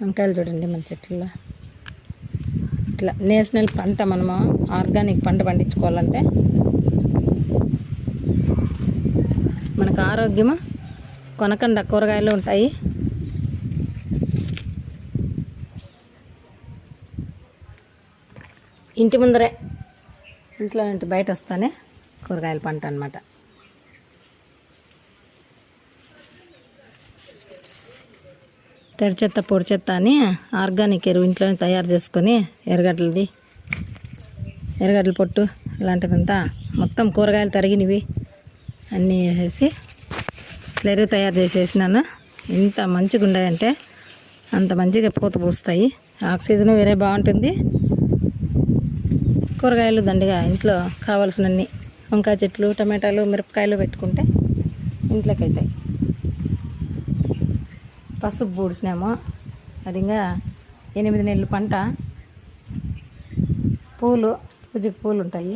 వంకాయలు చూడండి మన చెట్లలో. ఇట్లా నేషనల్ పంట, మనము ఆర్గానిక్ పంట పండించుకోవాలంటే మనకు ఆరోగ్యము కొనకండా కూరగాయలు ఉంటాయి. ఇంటి ముందరే, ఇంట్లో నుండి బయట వస్తానే కూరగాయల పంట అన్నమాట. తడి చెత్త పొడి చెత్త అని ఆర్గానిక్ ఎరువు ఇంట్లోనే తయారు చేసుకొని ఎర్రగడ్డల పొట్టు ఇలాంటిదంతా మొత్తం కూరగాయలు తరిగినవి అన్నీ వేసేసి ఇట్లా ఎరువు తయారు చేసేసినాను. ఎంత మంచిగా ఉన్నాయంటే అంత మంచిగా పూత పూస్తాయి. ఆక్సిజన్ వేరే బాగుంటుంది. కూరగాయలు దండిగా ఇంట్లో కావాల్సినన్ని వంకాయ చెట్లు, టమాటాలు, మిరపకాయలు పెట్టుకుంటే ఇంట్లోకి అవుతాయి. పసుపు పూడ్చినాము, అది ఇంకా 8 నెలలు పంట. పూజకి పూలు ఉంటాయి.